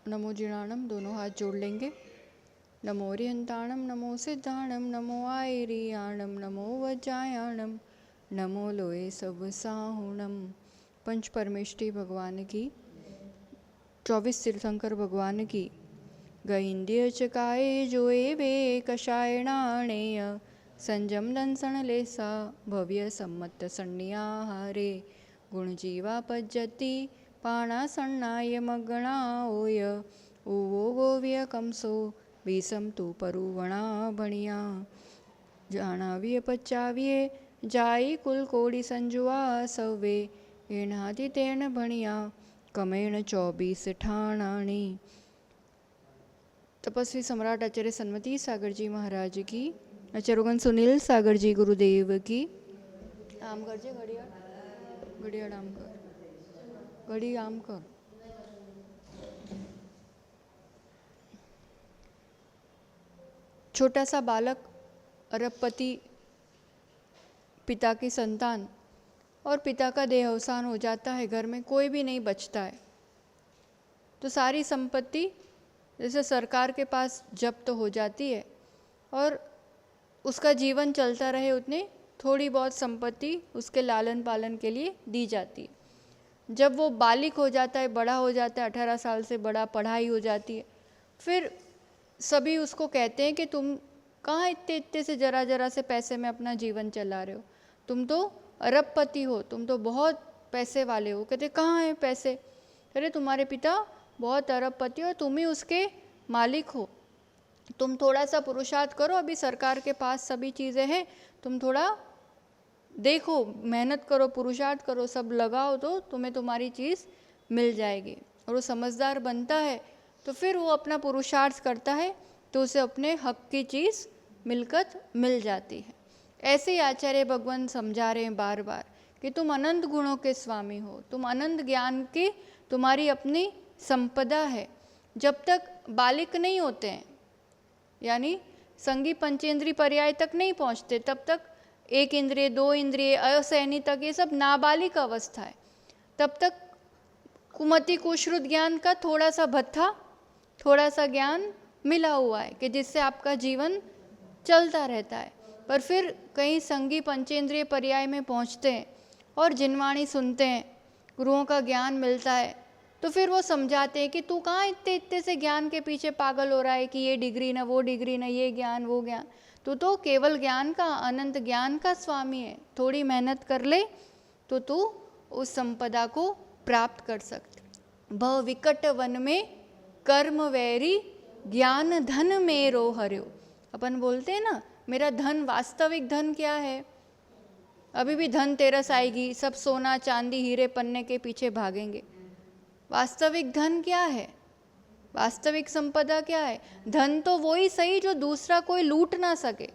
नमो जिणाणम, दोनों हाथ जोड़ लेंगे। नमो रिहंताणम, नमो सिद्धाणम, नमो आयरियाणम, नमो वज्रायाणम, नमो लोए सब साहुणम। पंच परमेष्टि भगवान की, 24 तीर्थंकर भगवान की। गईंद्य चकाए जोए वे कषायणाणेय, संजम दंसण लेसा भव्य सम्मत सन्नियाहारे। गुण जीवा पज्जति पाणा सन्नाय मगणा ओय, ओवो गोव्य कंसो बीसम तू परुवणा भणिया। जाणाव्य पच्चाव्य जाई कुल कोड़ी संजुआ सवे, एणादि तेण भणिया कमेण 24 ठाणाणी। तपस्वी सम्राट आचार्य सन्मति सागर जी महाराज की, आचार्यगण सुनील सागर जी गुरुदेव की। आम कर जे घड़िया, घड़िया आम कर, घड़ी आम कर। छोटा सा बालक, अरबपति, पिता की संतान, और पिता का देह अवसान हो जाता है, घर में कोई भी नहीं बचता है, तो सारी संपत्ति जैसे सरकार के पास जब्त हो जाती है और उसका जीवन चलता रहे उतने थोड़ी बहुत संपत्ति उसके लालन पालन के लिए दी जाती है। जब वो बालिक हो जाता है, बड़ा हो जाता है, 18 साल से बड़ा, पढ़ाई हो जाती है, फिर सभी उसको कहते हैं कि तुम कहाँ इतने इतने से जरा जरा से पैसे में अपना जीवन चला रहे हो, तुम तो अरबपति हो, तुम तो बहुत पैसे वाले हो। कहते कहाँ हैं पैसे? अरे तुम्हारे पिता बहुत अरबपति हो, तुम ही उसके मालिक हो, तुम थोड़ा सा पुरुषार्थ करो, अभी सरकार के पास सभी चीज़ें हैं, तुम थोड़ा देखो, मेहनत करो, पुरुषार्थ करो, सब लगाओ तो तुम्हें तुम्हारी चीज़ मिल जाएगी। और वो समझदार बनता है तो फिर वो अपना पुरुषार्थ करता है तो उसे अपने हक की चीज़ मिलकत मिल जाती है। ऐसे ही आचार्य भगवान समझा रहे हैं बार बार कि तुम अनंत गुणों के स्वामी हो, तुम अनंत ज्ञान की तुम्हारी अपनी संपदा है। जब तक बालिक नहीं होते हैं, यानी संगी पंचेंद्रीय पर्याय तक नहीं पहुंचते, तब तक एक इंद्रिय, दो इंद्रिय, असहनी तक, ये सब नाबालिग अवस्था है। तब तक कुमति कुश्रुत ज्ञान का थोड़ा सा भत्था, थोड़ा सा ज्ञान मिला हुआ है कि जिससे आपका जीवन चलता रहता है। पर फिर कहीं संगी पंचेंद्रिय पर्याय में पहुंचते हैं और जिनवाणी सुनते हैं, गुरुओं का ज्ञान मिलता है, तो फिर वो समझाते हैं कि तू कहाँ इतने इतने से ज्ञान के पीछे पागल हो रहा है कि ये डिग्री ना वो डिग्री ना ये ज्ञान वो ज्ञान, तू तो केवल ज्ञान का, अनंत ज्ञान का स्वामी है। थोड़ी मेहनत कर ले तो तू उस संपदा को प्राप्त कर सकते। भव विकट वन में कर्म वैरी, ज्ञान धन मेरो हर्यो। अपन बोलते हैं ना, मेरा धन, वास्तविक धन क्या है? अभी भी धन तेरस आएगी, सब सोना चांदी हीरे पन्ने के पीछे भागेंगे। वास्तविक धन क्या है? वास्तविक संपदा क्या है? धन तो वही सही जो दूसरा कोई लूट ना सके,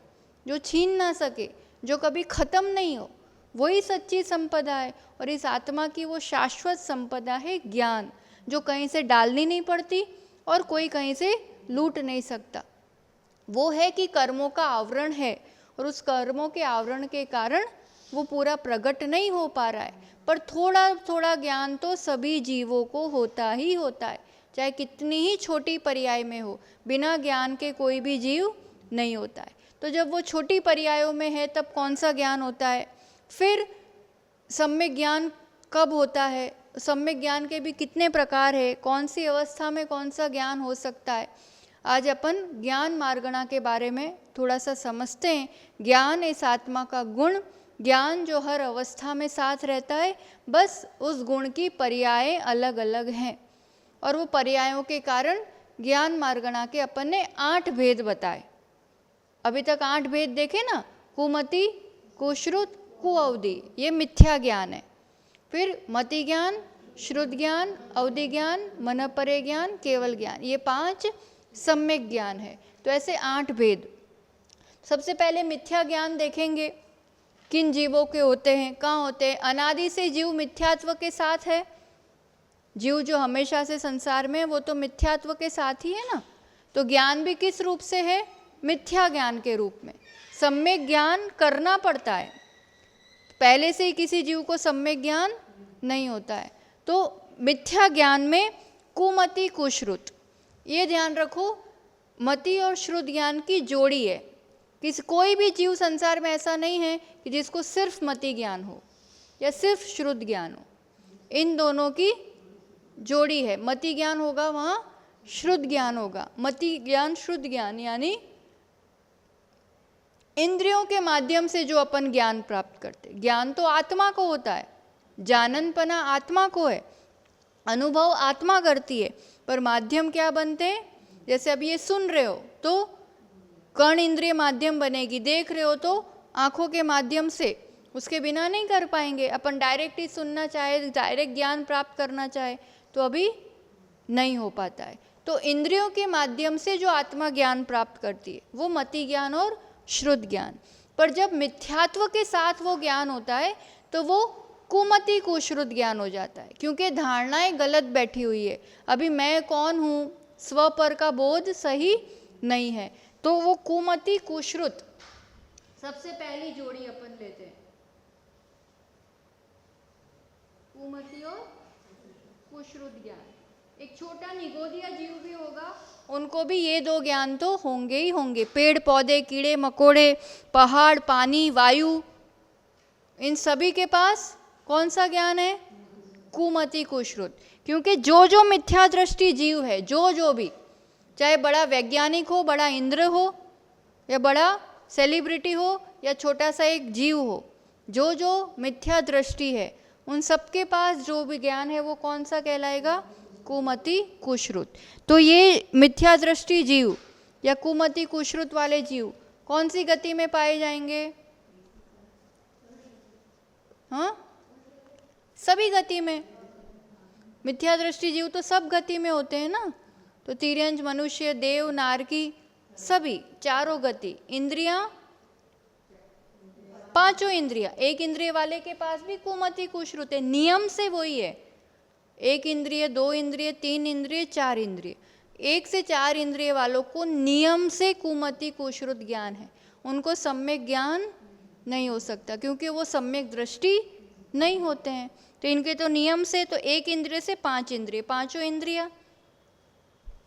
जो छीन ना सके, जो कभी खत्म नहीं हो, वही सच्ची संपदा है। और इस आत्मा की वो शाश्वत संपदा है ज्ञान, जो कहीं से डालनी नहीं पड़ती और कोई कहीं से लूट नहीं सकता। वो है कि कर्मों का आवरण है और उस कर्मों के आवरण के कारण वो पूरा प्रकट नहीं हो पा रहा है, पर थोड़ा थोड़ा ज्ञान तो सभी जीवों को होता ही होता है, चाहे कितनी ही छोटी पर्याय में हो। बिना ज्ञान के कोई भी जीव नहीं होता है। तो जब वो छोटी पर्यायों में है तब कौन सा ज्ञान होता है? फिर सम्यक ज्ञान कब होता है? सम्यक ज्ञान के भी कितने प्रकार है? कौन सी अवस्था में कौन सा ज्ञान हो सकता है? आज अपन ज्ञान मार्गणा के बारे में थोड़ा सा समझते हैं। ज्ञान इस आत्मा का गुण, ज्ञान जो हर अवस्था में साथ रहता है, बस उस गुण की पर्याय अलग अलग हैं और वो पर्यायों के कारण ज्ञान मार्गणा के अपन ने 8 भेद बताए। अभी तक 8 भेद देखे ना, कुमति, कुश्रुत, कुअवधि, ये मिथ्या ज्ञान है। फिर मति ज्ञान, श्रुत ज्ञान, अवधि ज्ञान, मन परे ज्ञान, केवल ज्ञान, ये 5 सम्यक ज्ञान है। तो ऐसे 8 भेद। सबसे पहले मिथ्या ज्ञान देखेंगे, किन जीवों के होते हैं, कहाँ होते हैं? अनादि से जीव मिथ्यात्व के साथ है। जीव जो हमेशा से संसार में है वो तो मिथ्यात्व के साथ ही है ना। तो ज्ञान भी किस रूप से है? मिथ्या ज्ञान के रूप में। सम्यक ज्ञान करना पड़ता है, पहले से ही किसी जीव को सम्यक ज्ञान नहीं होता है। तो मिथ्या ज्ञान में कुमति कुश्रुत, ये ध्यान रखो, मति और श्रुत ज्ञान की जोड़ी है। कोई भी जीव संसार में ऐसा नहीं है कि जिसको सिर्फ मति ज्ञान हो या सिर्फ श्रुत ज्ञान हो। इन दोनों की जोड़ी है। मति ज्ञान होगा वहाँ श्रुत ज्ञान होगा। मति ज्ञान श्रुत ज्ञान यानी इंद्रियों के माध्यम से जो अपन ज्ञान प्राप्त करते। ज्ञान तो आत्मा को होता है, जाननपना आत्मा को है, अनुभव आत्मा करती है, पर माध्यम क्या बनते हैं? जैसे अब ये सुन रहे हो तो कर्ण इंद्रिय माध्यम बनेगी, देख रहे हो तो आंखों के माध्यम से, उसके बिना नहीं कर पाएंगे। अपन डायरेक्ट ही सुनना चाहे, डायरेक्ट ज्ञान प्राप्त करना चाहे तो अभी नहीं हो पाता है। तो इंद्रियों के माध्यम से जो आत्मा ज्ञान प्राप्त करती है वो मति ज्ञान और श्रुत ज्ञान। पर जब मिथ्यात्व के साथ वो ज्ञान होता है तो वो कुमति कुश्रुत ज्ञान हो जाता है, क्योंकि धारणाएं गलत बैठी हुई है। अभी मैं कौन हूँ, स्व पर का बोध सही नहीं है, तो वो कुमति कुश्रुत। सबसे पहली जोड़ी अपन लेते हैं, कुमति और कुश्रुत ज्ञान। एक छोटा निगोदिया जीव भी होगा, उनको भी ये दो ज्ञान तो होंगे ही होंगे। पेड़ पौधे, कीड़े मकोड़े, पहाड़, पानी, वायु, इन सभी के पास कौन सा ज्ञान है? कुमति कुश्रुत। क्योंकि जो जो मिथ्या दृष्टि जीव है, जो भी, चाहे बड़ा वैज्ञानिक हो, बड़ा इंद्र हो, या बड़ा सेलिब्रिटी हो, या छोटा सा एक जीव हो, जो जो मिथ्या दृष्टि है उन सबके पास जो भी ज्ञान है वो कौन सा कहलाएगा? कुमति कुश्रुत। तो ये मिथ्या दृष्टि जीव या कुमति कुश्रुत वाले जीव कौन सी गति में पाए जाएंगे? हाँ, सभी गति में। मिथ्या दृष्टि जीव तो सब गति में होते हैं ना, तो तिर्यंच, मनुष्य, देव, नारकी, सभी चारों गति। इंद्रियां, पांचों इंद्रिया, एक इंद्रिय वाले के पास भी कुमति कुश्रुत है, नियम से वही है। एक इंद्रिय, दो इंद्रिय, तीन इंद्रिय, चार इंद्रिय, एक से चार इंद्रिय वालों को नियम से कुमति कुश्रुत ज्ञान है। उनको सम्यक ज्ञान नहीं हो सकता, क्योंकि वो सम्यक दृष्टि नहीं होते हैं। तो इनके तो नियम से, तो एक इंद्रिय से पांच इंद्रिय, पांचों इंद्रिया।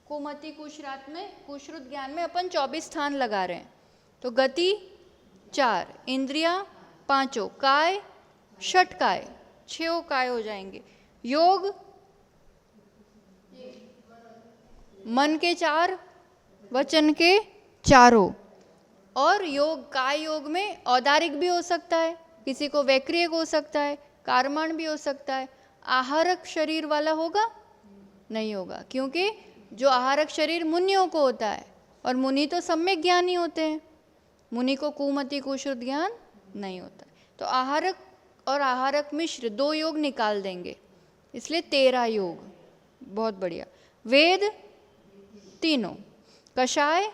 कुमति कुश्रुत ज्ञान में अपन 24 स्थान लगा रहे हैं, तो गति 4, इंद्रिया पांचों, काय षट काय, 6 काय हो जाएंगे। योग मन के 4, वचन के 4, और योग काय योग में औदारिक भी हो सकता है, किसी को वैक्रियक हो सकता है, कार्मण भी हो सकता है। आहारक शरीर वाला होगा? नहीं होगा, क्योंकि जो आहारक शरीर मुनियों को होता है, और मुनि तो सम्यक ज्ञानी होते हैं, मुनि को कुमति कुश्रुत ज्ञान नहीं होता। तो आहारक और आहारक मिश्र 2 योग निकाल देंगे, इसलिए 13 योग। बहुत बढ़िया। वेद तीनों, कषाय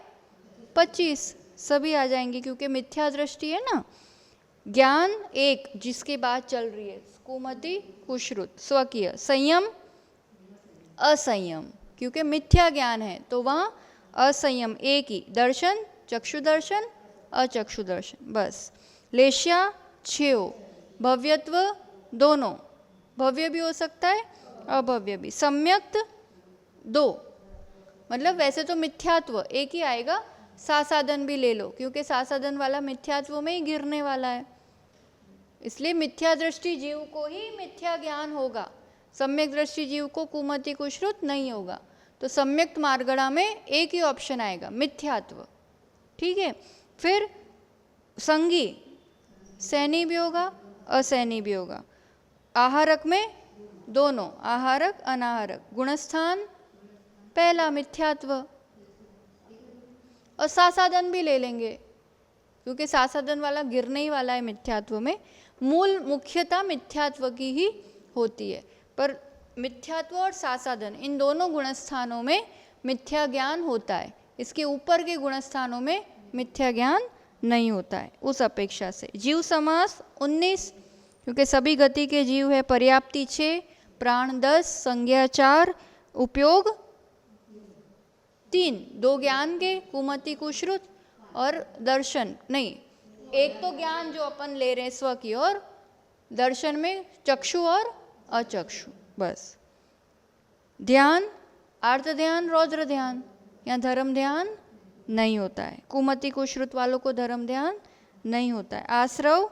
25, सभी आ जाएंगे, क्योंकि मिथ्या दृष्टि है ना। ज्ञान एक जिसके बात चल रही है, कुमति कुश्रुत, स्वकीय। संयम असंयम, क्योंकि मिथ्या ज्ञान है तो वहाँ असंयम एक ही। दर्शन, चक्षु दर्शन, अचक्षु दर्शन, बस। लेश्या 6, भव्यत्व दोनों, भव्य भी हो सकता है, अभव्य भी। सम्यक्त 2, मतलब वैसे तो मिथ्यात्व एक ही आएगा, सासाधन भी ले लो, क्योंकि सासाधन वाला मिथ्यात्व में ही गिरने वाला है, इसलिए मिथ्या दृष्टि जीव को ही मिथ्या ज्ञान होगा, सम्यक दृष्टि जीव को कुमति कुश्रुत नहीं होगा। तो सम्यक मार्गणा में एक ही ऑप्शन आएगा, मिथ्यात्व। ठीक है। फिर संगी, सैनी भी होगा, असैनी भी होगा। आहारक में दोनों, आहारक अनाहारक। गुणस्थान पहला मिथ्यात्व, और सासाधन भी ले लेंगे, क्योंकि सासाधन वाला गिरने ही वाला है मिथ्यात्व में। मूल मुख्यता मिथ्यात्व की ही होती है, पर मिथ्यात्व और सासाधन इन दोनों गुणस्थानों में मिथ्या ज्ञान होता है, इसके ऊपर के गुणस्थानों में मिथ्या ज्ञान नहीं होता है उस अपेक्षा से। जीव समास 19, क्योंकि सभी गति के जीव है। पर्याप्ति 6, प्राण 10, संज्ञा 4, उपयोग 3, 2 ज्ञान के, कुमति कुश्रुत, और दर्शन नहीं, एक तो ज्ञान जो अपन ले रहे हैं स्व की, और दर्शन में चक्षु और अचक्षु, बस। ध्यान आर्त ध्यान, रौद्र ध्यान, या धर्म ध्यान नहीं होता है। कुमति कुश्रुत वालों को धर्म ध्यान नहीं होता है। आश्रव,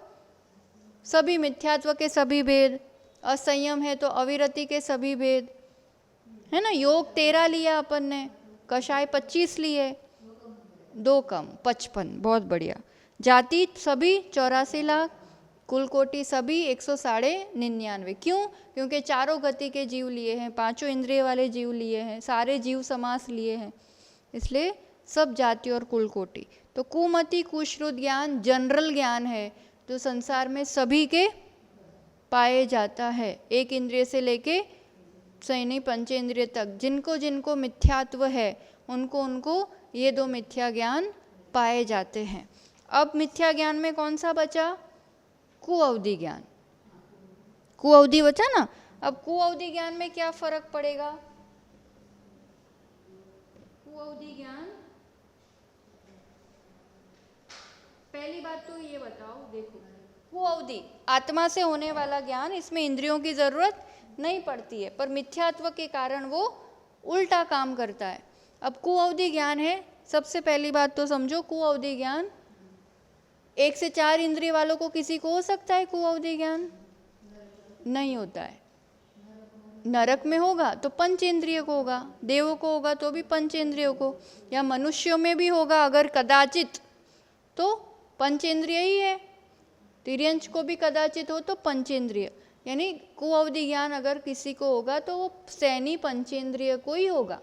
सभी मिथ्यात्व के सभी भेद। असंयम है तो अविरति के सभी भेद, है ना। योग 13 लिया अपन ने, कषाय 25 लिए, 2 कम 55, बहुत बढ़िया। जाति सभी 84 लाख, कुल कोटि सभी 199। क्यों? क्योंकि चारों गति के जीव लिए हैं, पांचों इंद्रिय वाले जीव लिए हैं, सारे जीव समास लिए हैं, इसलिए सब जाति और कुल कोटि। तो कुमति कुश्रुत ज्ञान जनरल ज्ञान है जो संसार में सभी के पाए जाता है, एक इंद्रिय से लेके सैनी पंचेंद्रिय तक। जिनको जिनको मिथ्यात्व है उनको उनको ये 2 मिथ्या ज्ञान पाए जाते हैं। अब मिथ्या ज्ञान में कौन सा बचा? कुअवधि ज्ञान। कुअवधि बचा ना। अब कुअवधि ज्ञान में क्या फर्क पड़ेगा? कुअवधि ज्ञान, पहली बात तो ये बताओ, देखो कुअवधि आत्मा से होने वाला ज्ञान, इसमें इंद्रियों की जरूरत नहीं पड़ती है, पर मिथ्यात्व के कारण वो उल्टा काम करता है। अब कुअवधि ज्ञान है, सबसे पहली बात तो समझो, कुअवधि ज्ञान 1 से 4 इंद्रिय वालों को किसी को हो सकता है कुअवधि ज्ञान? नहीं होता है। नरक में होगा तो पंचेंद्रिय को होगा, देवों को होगा तो भी पंचेंद्रियों को, या मनुष्यों में भी होगा अगर कदाचित तो पंचेंद्रिय ही है। तिर्यंच को भी कदाचित हो तो पंचेंद्रिय, यानी कुअवधि ज्ञान अगर किसी को होगा तो वो सैनी पंचेंद्रिय को ही होगा।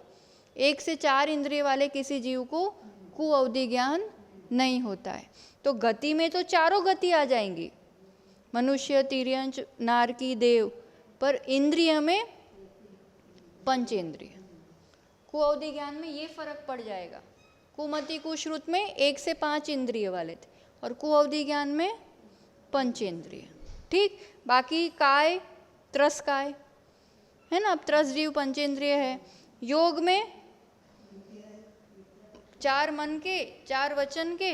1 से 4 इंद्रिय वाले किसी जीव को कुअवधि ज्ञान नहीं होता है। तो गति में तो चारों गति आ जाएंगी, मनुष्य, तिर्यंच, नारकी, देव, पर इंद्रिय में पंचेंद्रिय। कुअवधि ज्ञान में ये फर्क पड़ जाएगा। कुमति कुश्रुत में 1 से 5 इंद्रिय वाले थे और कुअवधि ज्ञान में पंचेंद्रिय। ठीक, बाकी काय, त्रस काय है ना। अब त्रस जीव पंचेंद्रिय है। योग में 4 मन के, 4 वचन के,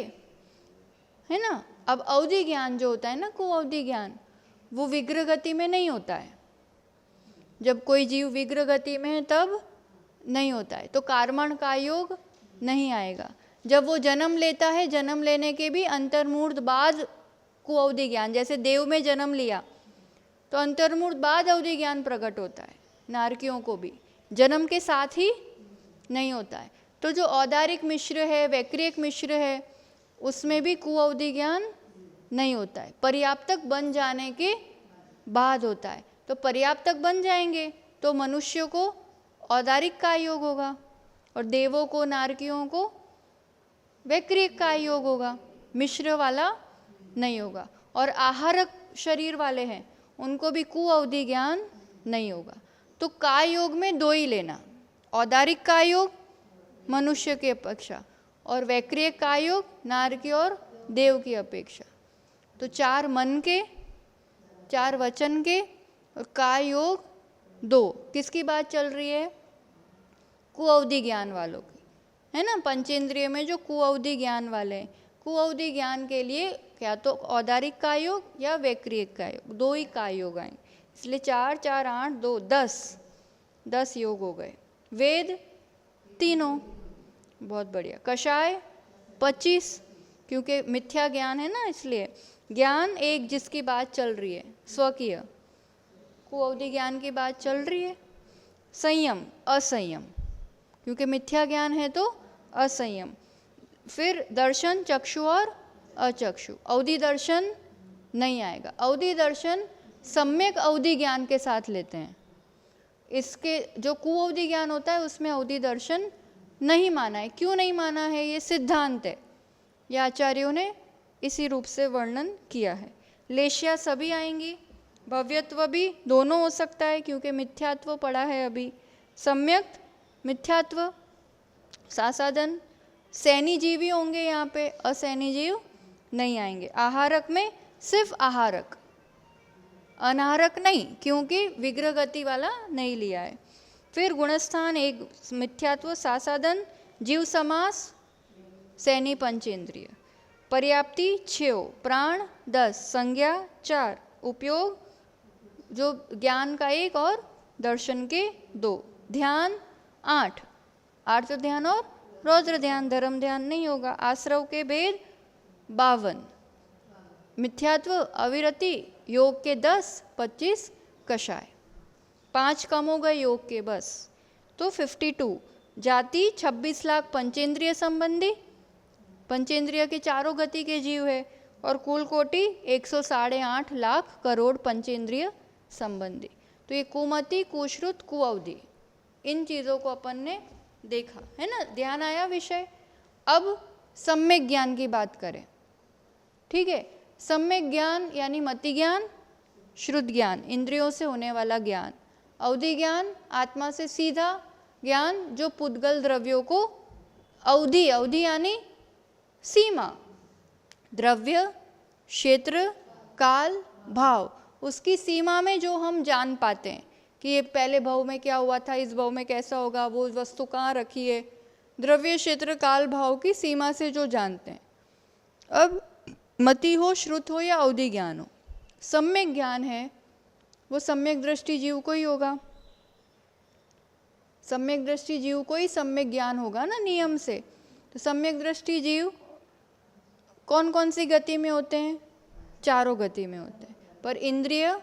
है ना। अब अवधि ज्ञान जो होता है ना, कुअवधि ज्ञान, वो विग्रह गति में नहीं होता है। जब कोई जीव विग्रह गति में है तब नहीं होता है, तो कार्मण का योग नहीं आएगा। जब वो जन्म लेता है, जन्म लेने के भी अंतर्मूर्ध बाद कुअवधि ज्ञान, जैसे देव में जन्म लिया तो अंतर्मूर्ध बाद अवधि ज्ञान प्रकट होता है। नारकियों को भी जन्म के साथ ही नहीं होता है। तो जो औदारिक मिश्र है, वैक्रियक मिश्र है, उसमें भी कुअवधि ज्ञान नहीं होता है, पर्याप्तक बन जाने के बाद होता है। तो पर्याप्तक बन जाएंगे तो मनुष्य को औदारिक का योग होगा और देवों को, नारकियों को वैक्रियक का योग होगा, मिश्र वाला नहीं होगा। और आहारक शरीर वाले हैं उनको भी कुअवधि ज्ञान नहीं होगा। तो काय योग में 2 ही लेना, औदारिक काय योग मनुष्य की अपेक्षा और वैक्रियक काय योग नारकी और देव की अपेक्षा। तो 4 मन के, 4 वचन के और काय योग 2। किसकी बात चल रही है? कुअवधि ज्ञान वालों की, है ना। पंचेंद्रिय में जो कुअवधि ज्ञान वाले हैं, कुअवधि ज्ञान के लिए क्या तो औदारिक काय योग या वैक्रियक काय योग, 2 ही काय योग आएंगे। इसलिए 4 4 8 2 10 योग हो गए। वेद तीनों, बहुत बढ़िया। कषाय 25, क्योंकि मिथ्या ज्ञान है ना, इसलिए ज्ञान एक जिसकी बात चल रही है स्वकीय, कुअवधि ज्ञान की बात चल रही है। संयम असंयम, क्योंकि मिथ्या ज्ञान है तो असंयम। फिर दर्शन चक्षु और अचक्षु, अवधि दर्शन नहीं आएगा। अवधि दर्शन सम्यक अवधि ज्ञान के साथ लेते हैं। इसके जो कुअवधि ज्ञान होता है उसमें अवधि दर्शन नहीं माना है। क्यों नहीं माना है? ये सिद्धांत है, ये आचार्यों ने इसी रूप से वर्णन किया है। लेश्या सभी आएंगी, भव्यत्व भी दोनों हो सकता है क्योंकि मिथ्यात्व पड़ा है अभी। सम्यक मिथ्यात्व, सासाधन, सैनी जीव ही होंगे यहाँ पे, असैनी जीव नहीं आएंगे। आहारक में सिर्फ आहारक, अनाहारक नहीं, क्योंकि विग्रह गति वाला नहीं लिया है। फिर गुणस्थान 1 मिथ्यात्व, सासाधन, जीव समास, सैनी पंचेंद्रिय। पर्याप्ति 6, प्राण 10, संज्ञा 4, उपयोग जो ज्ञान का 1 और दर्शन के 2, ध्यान 8, आर्त ध्यान और रौद्र ध्यान, धर्म ध्यान नहीं होगा। आश्रव के भेद 52, मिथ्यात्व, अविरति, योग के 10, 25 कषाय, 5 कम हो गए योग के बस, तो 52। जाति 26 लाख पंचेंद्रिय संबंधी, पंचेंद्रिय के चारों गति के जीव है, और कुल कोटि 108.5 लाख करोड़ पंचेंद्रिय संबंधी। तो ये कुमति, कुश्रुत, कुअवधि, इन चीज़ों को अपन ने देखा है ना, ध्यान आया विषय। अब सम्यक ज्ञान की बात करें, ठीक है। सम्यक ज्ञान यानी मति ज्ञान, श्रुत ज्ञान, इंद्रियों से होने वाला ज्ञान, अवधि ज्ञान, आत्मा से सीधा ज्ञान जो पुद्गल द्रव्यों को, अवधि, अवधि यानी सीमा, द्रव्य, क्षेत्र, काल, भाव, उसकी सीमा में जो हम जान पाते हैं कि ये पहले भाव में क्या हुआ था, इस भाव में कैसा होगा, वो वस्तु कहाँ रखी है, द्रव्य, क्षेत्र, काल, भाव की सीमा से जो जानते हैं। अब मति हो, श्रुत हो या अवधि ज्ञान हो, सम्यक ज्ञान है वो सम्यक दृष्टि जीव को ही होगा। सम्यक दृष्टि जीव को ही सम्यक ज्ञान होगा ना नियम से। तो सम्यक दृष्टि जीव कौन कौन सी गति में होते हैं? चारों गति में होते हैं, पर इंद्रिय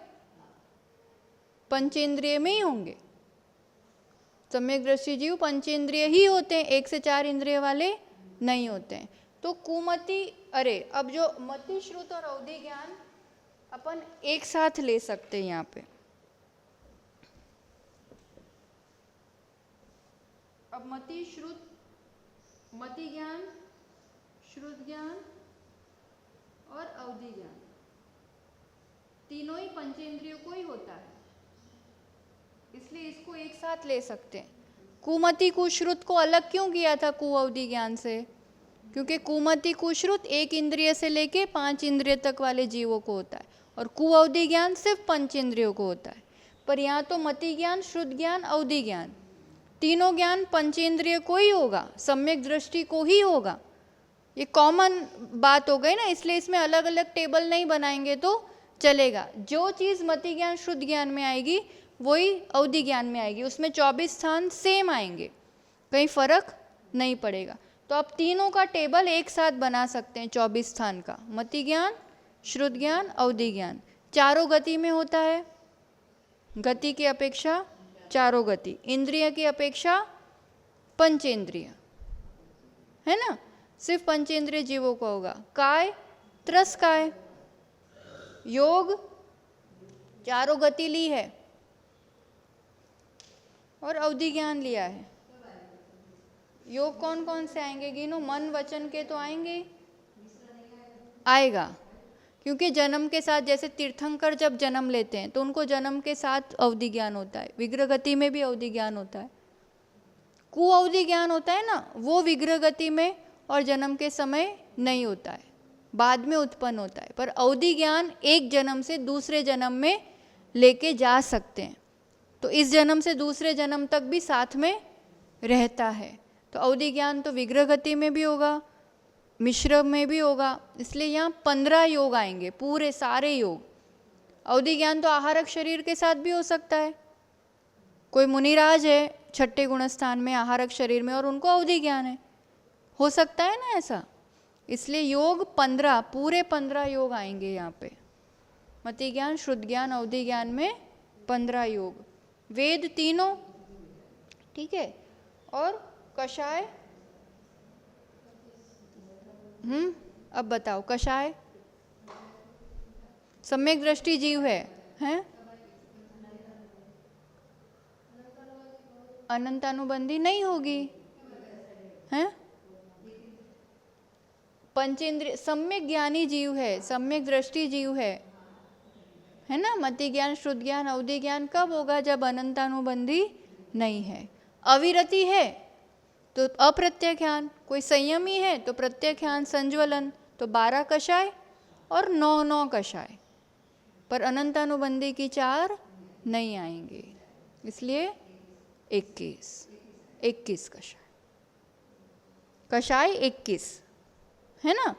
पंचेंद्रिय में ही होंगे। सम्यक दृष्टि जीव पंचेंद्रिय ही होते हैं, 1 से 4 इंद्रिय वाले नहीं होते हैं। तो कुमति, अरे अब जो मति, श्रुत और अवधि ज्ञान अपन एक साथ ले सकते हैं यहाँ पे। अब मति, श्रुत, मति ज्ञान, श्रुत ज्ञान और अवधि ज्ञान तीनों ही पंचेंद्रियों को ही होता है, इसलिए इसको एक साथ ले सकते हैं। कुमति कुश्रुत को अलग क्यों किया था कुअवधि ज्ञान से? क्योंकि कुमति कुश्रुत 1 इंद्रिय से लेके 5 इंद्रिय तक वाले जीवों को होता है, और कुअवधि ज्ञान सिर्फ पंचेंद्रियों को होता है। पर यहाँ तो मति ज्ञान, श्रुत ज्ञान, अवधि ज्ञान तीनों ज्ञान पंचेंद्रिय को ही होगा, सम्यक दृष्टि को ही होगा। ये कॉमन बात हो गई ना, इसलिए इसमें अलग अलग टेबल नहीं बनाएंगे तो चलेगा। जो चीज़ मति ज्ञान, श्रुत ज्ञान में आएगी वही अवधि ज्ञान में आएगी, उसमें 24 स्थान सेम आएंगे, कहीं फर्क नहीं पड़ेगा। तो आप तीनों का टेबल एक साथ बना सकते हैं 24 स्थान का, मति ज्ञान, श्रुत ज्ञान, अवधि ज्ञान। चारों गति में होता है, गति की अपेक्षा चारों गति, इंद्रिय की अपेक्षा पंचेंद्रिय, है ना, सिर्फ पंचेंद्रिय जीवों को होगा। काय, त्रस काय, योग चारों गति ली है और अवधि ज्ञान लिया है। योग कौन कौन से आएंगे गिनो? मन वचन के तो आएंगे, आएगा, क्योंकि जन्म के साथ, जैसे तीर्थंकर जब जन्म लेते हैं तो उनको जन्म के साथ अवधि ज्ञान होता है, विग्रह गति में भी अवधि ज्ञान होता है। कुअवधि ज्ञान होता है ना, वो विग्रह गति में और जन्म के समय नहीं होता है, बाद में उत्पन्न होता है। पर अवधि ज्ञान एक जन्म से दूसरे जन्म में लेके जा सकते हैं, तो इस जन्म से दूसरे जन्म तक भी साथ में रहता है। तो अवधि ज्ञान तो विग्रह गति में भी होगा, मिश्र में भी होगा, इसलिए यहाँ 15 योग आएंगे, पूरे सारे योग। अवधि ज्ञान तो आहारक शरीर के साथ भी हो सकता है। कोई मुनिराज है 6ठे गुणस्थान में, आहारक शरीर में, और उनको अवधि ज्ञान है, हो सकता है ना ऐसा। इसलिए योग 15, पूरे 15 योग आएंगे यहाँ पे। मति ज्ञान, श्रुत ज्ञान, अवधि ज्ञान में 15 योग। वेद तीनों, ठीक है, और कषाय। अब बताओ, कषाय सम्यक दृष्टि जीव है, हैं? अनंतानुबंधी नहीं होगी, हैं? पंचेंद्रिय सम्यक ज्ञानी जीव है, सम्यक दृष्टि जीव है ना। मति ज्ञान, श्रुत ज्ञान, अवधि ज्ञान कब होगा? जब अनंतानुबंधी नहीं है। अविरति है तो अप्रत्याख्यान, कोई संयमी है तो प्रत्याख्यान, संज्वलन, तो 12 कषाय और 9 कषाय। पर अनंतानुबंधी की 4 नहीं आएंगे, इसलिए 21 कषाय, कषाय 21, है ना।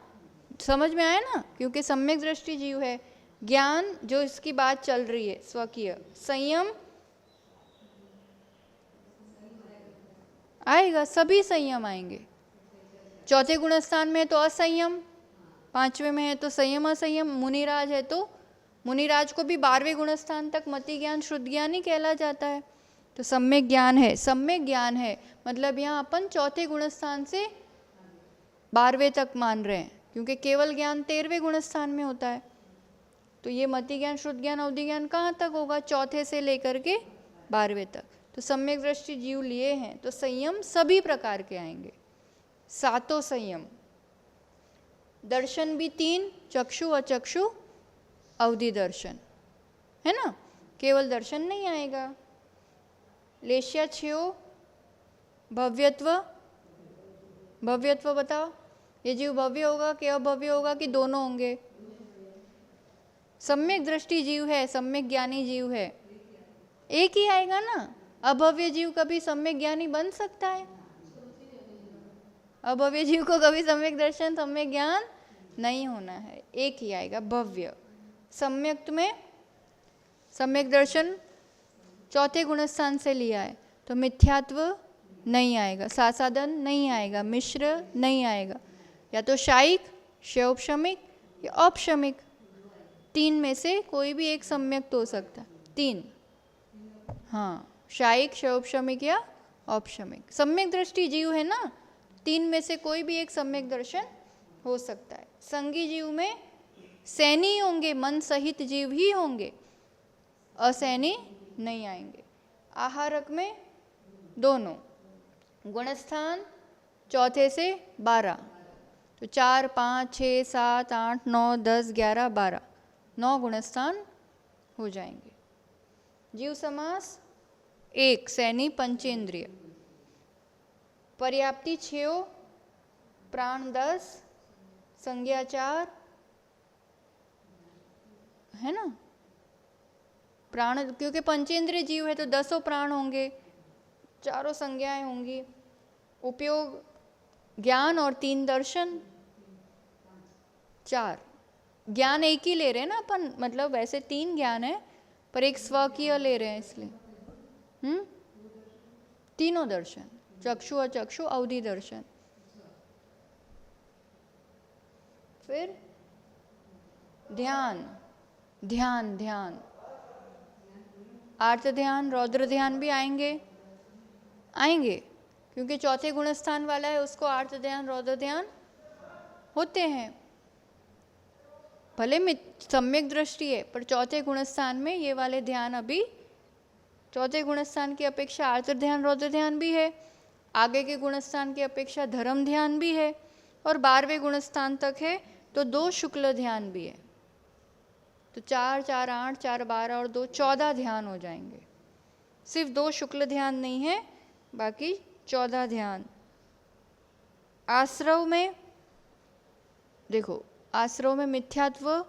समझ में आया ना, क्योंकि सम्यक दृष्टि जीव है। ज्ञान जो इसकी बात चल रही है, स्वकीय, संयम आएगा, सभी संयम आएंगे। चौथे गुणस्थान में तो असंयम, पांचवें में है तो संयम असंयम, मुनिराज है तो मुनिराज को भी 12वें गुणस्थान तक मति ज्ञान शुद्ध ज्ञान ही कहला जाता है। तो सम्यक ज्ञान है, सम्यक ज्ञान है मतलब यहाँ अपन चौथे गुणस्थान से 12वें तक मान रहे हैं, क्योंकि केवल ज्ञान 13वें गुणस्थान में होता है। तो ये मति ज्ञान शुद्ध ज्ञान अवधि ज्ञान कहाँ तक होगा? चौथे से लेकर के 12वें तक। तो सम्यक दृष्टि जीव लिए हैं तो संयम सभी प्रकार के आएंगे, सातों संयम। दर्शन भी 3, चक्षु अचक्षु अवधि दर्शन, है ना, केवल दर्शन नहीं आएगा। लेश्या छयो भव्यत्व, भव्यत्व बताओ, ये जीव भव्य होगा कि अभव्य होगा कि दोनों होंगे? सम्यक दृष्टि जीव है, सम्यक ज्ञानी जीव है, एक ही आएगा ना। अभव्य जीव कभी सम्यक ज्ञानी बन सकता है? अभव्य जीव को कभी सम्यक दर्शन सम्यक ज्ञान नहीं होना है, एक ही आएगा भव्य। सम्यक में सम्यक दर्शन चौथे गुणस्थान से लिया है तो मिथ्यात्व नहीं आएगा, सासादन नहीं आएगा, मिश्र नहीं आएगा, या तो शायिक, शैवपशमिक या औपशमिक, 3 में से कोई भी एक सम्यक तो हो सकता है। 3, हाँ, शायिक, शैवपशमिक या औपशमिक। सम्यक दृष्टि जीव है ना, 3 में से कोई भी एक सम्यक दर्शन हो सकता है। संगी जीव में सैनी होंगे, मन सहित जीव ही होंगे, असैनी नहीं आएंगे। आहारक में दोनों गुणस्थान चौथे से 12, तो 4, 5, 6, 7, 8, 9, 10, 11, 12, 9 गुणस्थान हो जाएंगे। जीव समास 1, सैनी पंचेंद्रिय, पर्याप्ति 6, प्राण 10, संज्ञा 4, है ना, प्राण क्योंकि पंचेंद्रिय जीव है तो 10 प्राण होंगे, 4 संज्ञाएं होंगी। उपयोग ज्ञान और 3 दर्शन, 4 ज्ञान एक ही ले रहे हैं ना अपन, मतलब वैसे 3 ज्ञान है पर एक स्वकीय ले रहे हैं इसलिए। तीनों दर्शन, चक्षु अचक्षु अवधि दर्शन। फिर ध्यान, ध्यान ध्यान, आर्त ध्यान, रौद्र ध्यान भी आएंगे, आएंगे क्योंकि चौथे गुणस्थान वाला है, उसको आर्त ध्यान रौद्र ध्यान होते हैं। भले में सम्यक दृष्टि है पर चौथे गुणस्थान में ये वाले ध्यान, अभी चौथे गुणस्थान की अपेक्षा आर्त ध्यान रौद्र ध्यान भी है, आगे के गुणस्थान की अपेक्षा धर्म ध्यान भी है, और 12वें गुणस्थान तक है तो 2 शुक्ल ध्यान भी है। तो 4, 4, 8, 4, 12 और 2, 14 ध्यान हो जाएंगे। सिर्फ 2 शुक्ल ध्यान नहीं है, बाकी 14 ध्यान। आश्रव में देखो, आश्रव में मिथ्यात्व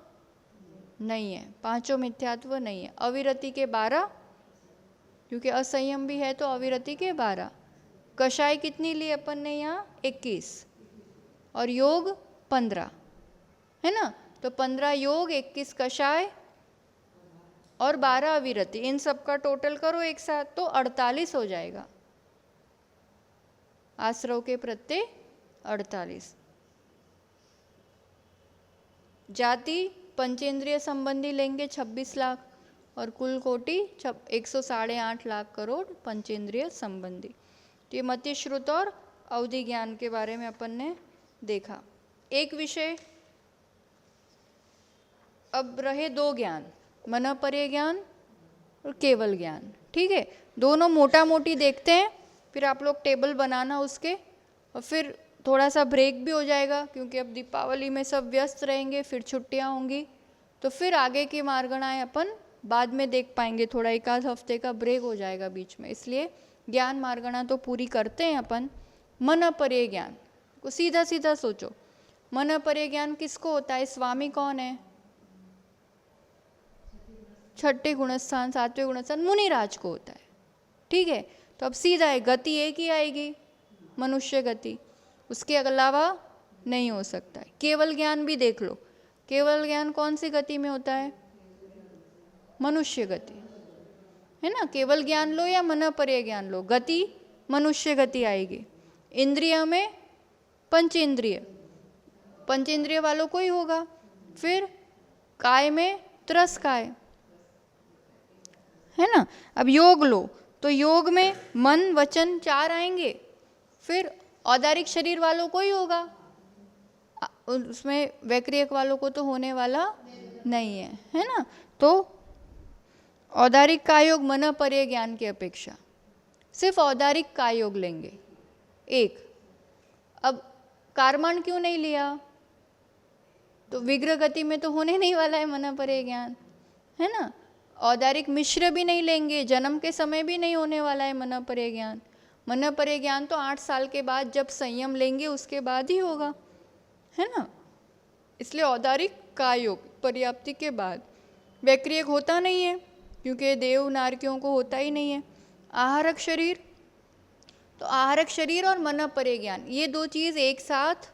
नहीं है, 5 मिथ्यात्व नहीं है। अविरति के 12, क्योंकि असंयम भी है तो अविरति के 12। कषाय कितनी ली अपन ने यहाँ? 21, और योग 15, है ना, तो 15 योग, 21 कषाय और 12 अविरति, इन सब का टोटल करो एक साथ तो 48 हो जाएगा। आश्रव के प्रत्यय 48। जाति पंचेंद्रिय संबंधी लेंगे 26 लाख, और कुल कोटि 108.5 लाख करोड़ पंचेंद्रिय संबंधी। तो ये मति श्रुत और अवधि ज्ञान के बारे में अपन ने देखा। एक विषय अब रहे 2 ज्ञान, मनःपर्य ज्ञान और केवल ज्ञान। ठीक है, दोनों मोटा मोटी देखते हैं, फिर आप लोग टेबल बनाना उसके, और फिर थोड़ा सा ब्रेक भी हो जाएगा क्योंकि अब दीपावली में सब व्यस्त रहेंगे, फिर छुट्टियां होंगी, तो फिर आगे की मार्गणाएं अपन बाद में देख पाएंगे। थोड़ा 1 हफ्ते का ब्रेक हो जाएगा बीच में, इसलिए ज्ञान मार्गणा तो पूरी करते हैं अपन। मनःपर्य ज्ञान को सीधा सीधा सोचो, मनःपर्य ज्ञान किसको होता है? स्वामी कौन है? छठे गुणस्थान 7वें गुणस्थान मुनिराज को होता है। ठीक है, तो अब सीधा है, गति एक ही आएगी, मनुष्य गति, उसके अलावा नहीं हो सकता है। केवल ज्ञान भी देख लो, केवल ज्ञान कौन सी गति में होता है? मनुष्य गति, है ना। केवल ज्ञान लो या मनःपर्य ज्ञान लो, गति मनुष्य गति आएगी। इंद्रिय में पंचेंद्रिय, पंचेंद्रिय वालों को ही होगा। फिर काय में त्रस काय, है ना। अब योग लो तो योग में मन वचन 4 आएंगे। फिर औदारिक शरीर वालों को ही होगा, उसमें वैक्रियक वालों को तो होने वाला नहीं है ना। तो औदारिक का योग मन पर्य ज्ञान की अपेक्षा सिर्फ औदारिक का योग लेंगे एक। अब कारमान क्यों नहीं लिया? तो विग्रह गति में तो होने नहीं वाला है मन पर्य ज्ञान, है ना। औदारिक मिश्र भी नहीं लेंगे, जन्म के समय भी नहीं होने वाला है मन पर्य ज्ञान। मन पर्य ज्ञान तो 8 साल के बाद जब संयम लेंगे उसके बाद ही होगा, है ना। इसलिए औदारिक का योग पर्याप्ति के बाद। वैक्रियक होता नहीं है क्योंकि देव नारकियों को होता ही नहीं है। आहारक शरीर, तो आहारक शरीर और मन पर्य ज्ञान ये दो चीज़ एक साथ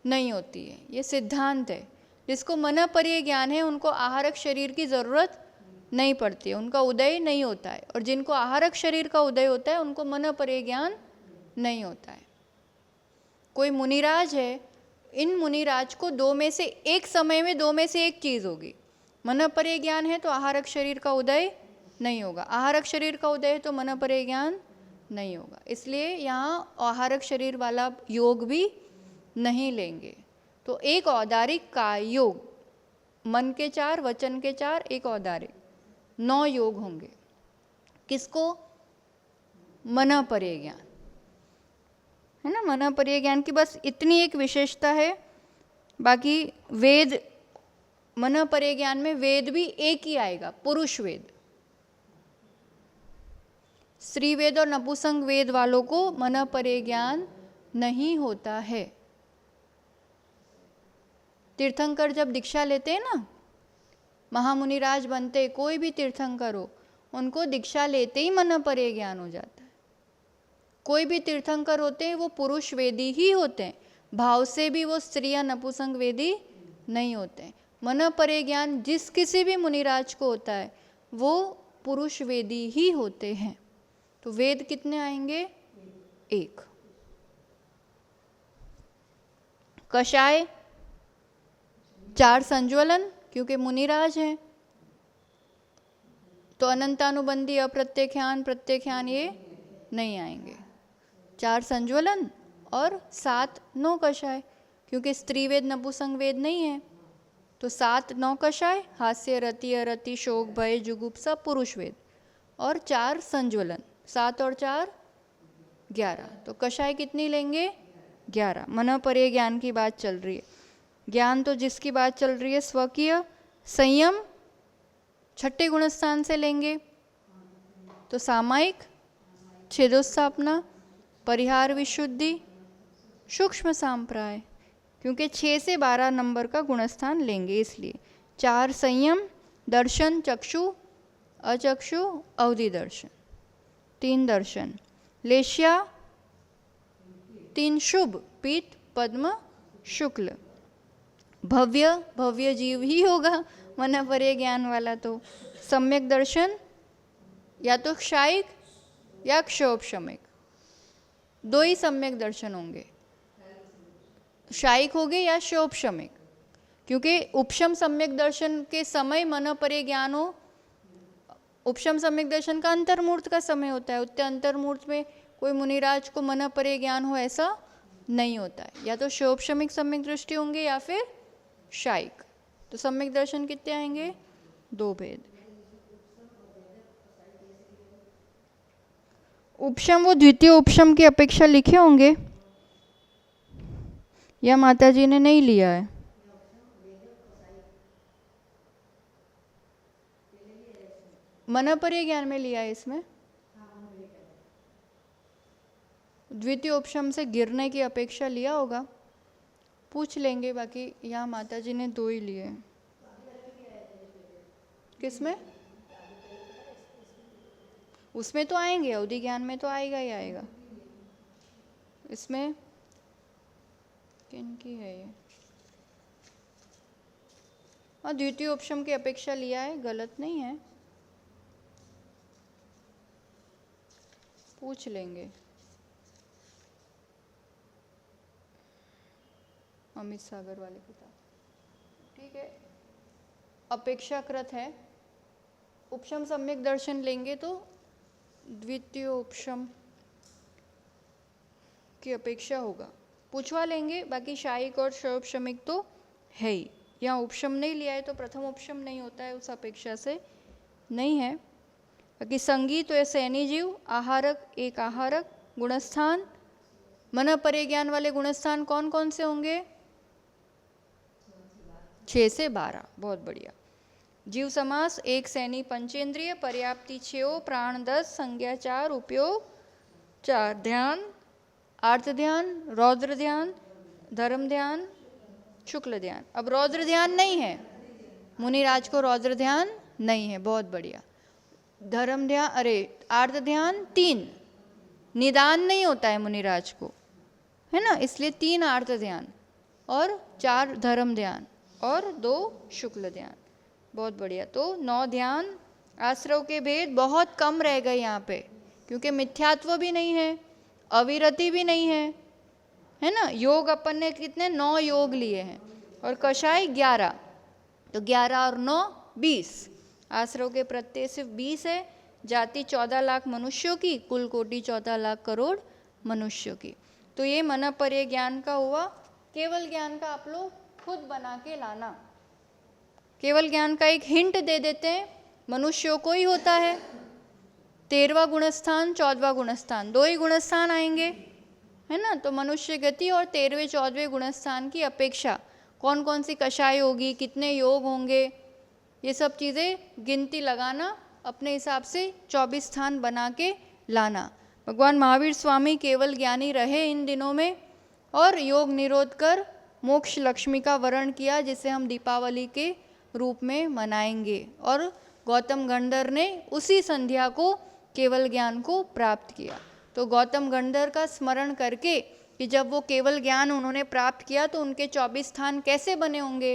नहीं होती है, ये सिद्धांत है। जिसको मन पर्य ज्ञान है उनको आहारक शरीर की ज़रूरत नहीं पड़ती है, उनका उदय नहीं होता है। और जिनको आहारक शरीर का उदय होता है उनको मन पर्य ज्ञान नहीं होता है। कोई मुनिराज है, इन मुनिराज को दो में से एक समय में दो में से एक चीज़ होगी। मन पर्य ज्ञान है तो आहारक शरीर का उदय नहीं होगा, आहारक शरीर का उदय है तो मन पर्य ज्ञान नहीं होगा। इसलिए यहाँ आहारक शरीर वाला योग भी नहीं लेंगे। तो एक औदारिक का योग, मन के 4 वचन के 4 एक औदारिक, 9 योग होंगे। किसको? मन पर्य ज्ञान, है ना। मन पर्य ज्ञान की बस इतनी एक विशेषता है। बाकी वेद, मन पर्य ज्ञान में वेद भी एक ही आएगा, पुरुष वेद। स्त्री वेद और नपुंसक वेद वालों को मन पर्य ज्ञान नहीं होता है। तीर्थंकर जब दीक्षा लेते हैं ना, महामुनिराज बनते, कोई भी तीर्थंकर हो, उनको दीक्षा लेते ही मन पर्य ज्ञान हो जाता है। कोई भी तीर्थंकर होते हैं वो पुरुष वेदी ही होते हैं, भाव से भी वो स्त्री या नपुंसक वेदी नहीं होते हैं। मन पर्य ज्ञान जिस किसी भी मुनिराज को होता है वो पुरुष वेदी ही होते हैं। तो वेद कितने आएंगे? एक। कषाय 4 संज्वलन, क्योंकि मुनिराज हैं तो अनंतानुबंधी अप्रत्यख्यान प्रत्यख्यान ये नहीं आएंगे। 4 संज्वलन और 7 9 कषाय, क्योंकि स्त्री वेद नपुंसक वेद नहीं है तो 7 9 कषाय, हास्य रति अरति शोक भय जुगुप्सा पुरुष वेद, और 4 संज्वलन, 7 और 4 11। तो कषाय कितनी लेंगे? 11। मन पर्य ज्ञान की बात चल रही है। ज्ञान तो जिसकी बात चल रही है स्वकीय संयम छठे गुणस्थान से लेंगे तो सामायिक, छेदोत्स्थापना, परिहार विशुद्धि, सूक्ष्म सांप्राय, क्योंकि 6 से 12 नंबर का गुणस्थान लेंगे इसलिए। 4 संयम, दर्शन चक्षु अचक्षु अवधि दर्शन, 3 दर्शन, लेश्या 3 शुभ पीत पद्म शुक्ल, भव्य भव्य जीव ही होगा मन पर्य ज्ञान वाला। तो सम्यक दर्शन या तो क्षायिक या क्षोभशमिक, 2 ही सम्यक दर्शन होंगे, क्षायिक होगे या क्षोभशमिक। क्योंकि उपशम सम्यक दर्शन के समय मन पर्य ज्ञान हो, उपशम सम्यक दर्शन का अंतर्मूर्त का समय होता है, उतने अंतर्मूर्त में कोई मुनिराज को मन पर्य ज्ञान हो ऐसा नहीं होता है। या तो क्षोभशमिक सम्यक दृष्टि होंगे या फिर क्षायिक। तो सम्यक दर्शन कितने आएंगे? 2 भेद। उपशम वो द्वितीय उपशम की अपेक्षा लिखे होंगे या माता जी ने नहीं लिया है? मन पर्य ज्ञान में लिया है इसमें। द्वितीय उपशम से गिरने की अपेक्षा लिया होगा, पूछ लेंगे। बाकी यहाँ माता जी ने 2 ही लिए। किसमें? उसमें तो आएंगे, अवधि ज्ञान में तो आएगा ही आएगा। इसमें किनकी है ये? हाँ, द्वितीय उपशम की अपेक्षा लिया है, गलत नहीं है, पूछ लेंगे। अमित सागर वाले किताब, ठीक है। अपेक्षाकृत है, उपशम सम्यक दर्शन लेंगे तो द्वितीय उपशम की अपेक्षा होगा, पूछवा लेंगे, बाकी शायिक और शोपशमिक तो है ही। यहाँ उपशम नहीं लिया है तो प्रथम उपशम नहीं होता है, उस अपेक्षा से नहीं है। बाकी संगीत तो सैनी जीव, आहारक एक आहारक, गुणस्थान मन परे ज्ञान वाले गुणस्थान कौन कौन से होंगे? 6 से 12, बहुत बढ़िया। जीव समास एक सैनी पंचेंद्रिय, पर्याप्ति 6, प्राण 10, संज्ञा 4, उपयोग 4, ध्यान आर्त ध्यान, रौद्र ध्यान, धर्म ध्यान, शुक्ल ध्यान। अब रौद्र ध्यान नहीं है, मुनिराज को रौद्र ध्यान नहीं है, बहुत बढ़िया। धर्म ध्यान, अरे आर्त ध्यान 3, निदान नहीं होता है मुनिराज को, है ना, इसलिए 3 आर्त ध्यान और 4 धर्म ध्यान और 2 शुक्ल ध्यान, बहुत बढ़िया। तो 9 ध्यान। आश्रव के भेद बहुत कम रह गए यहाँ पे, क्योंकि मिथ्यात्व भी नहीं है, अविरति भी नहीं है ना। योग अपन ने कितने 9 योग लिए हैं और कषाय 11, तो 11 और 9 20। आश्रव के प्रत्यय सिर्फ 20 है, जाति 14 लाख मनुष्यों की, कुल कोटि 14 लाख करोड़ मनुष्यों की। तो ये मन पर्य ज्ञान का हुआ। केवल ज्ञान का आप लोग खुद बना के लाना। केवल ज्ञान का एक हिंट दे देते हैं, मनुष्यों को ही होता है 13वां गुणस्थान 14वां गुणस्थान, 2 ही गुणस्थान आएंगे, है ना। तो मनुष्य गति और 13वें 14वें गुणस्थान की अपेक्षा कौन कौन सी कषाय होगी, कितने योग होंगे, ये सब चीज़ें गिनती लगाना, अपने हिसाब से 24 स्थान बना के लाना। भगवान महावीर स्वामी केवल ज्ञानी रहे इन दिनों में और योग निरोध कर मोक्ष लक्ष्मी का वर्ण किया, जिसे हम दीपावली के रूप में मनाएंगे। और गौतम गंधर ने उसी संध्या को केवल ज्ञान को प्राप्त किया। तो गौतम गंधर का स्मरण करके कि जब वो केवल ज्ञान उन्होंने प्राप्त किया तो उनके 24 स्थान कैसे बने होंगे,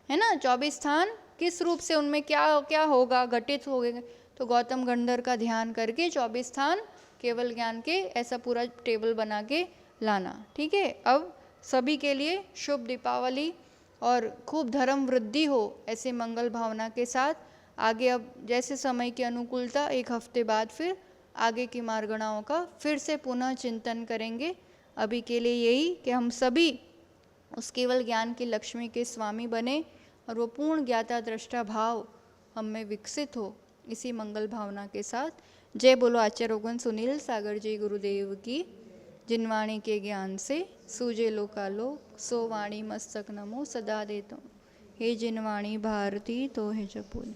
है ना, 24 स्थान किस रूप से उनमें क्या क्या होगा, घटित हो गए। तो गौतम गंधर का ध्यान करके 24 स्थान केवल ज्ञान के ऐसा पूरा टेबल बना के लाना, ठीक है। अब सभी के लिए शुभ दीपावली और खूब धर्म वृद्धि हो, ऐसे मंगल भावना के साथ आगे अब जैसे समय की अनुकूलता 1 हफ्ते बाद फिर आगे की मार्गणाओं का फिर से पुनः चिंतन करेंगे। अभी के लिए यही कि हम सभी उस केवल ज्ञान की लक्ष्मी के स्वामी बने और वो पूर्ण ज्ञाता दृष्टा भाव हम में विकसित हो, इसी मंगल भावना के साथ। जय बोलो आचार्य रोगन सुनील सागर जी गुरुदेव की। जिनवाणी के ज्ञान से सूझे लोकालोक, सो वाणी मस्तक नमो सदा देतो। हे जिनवाणी भारती तो है जपुन।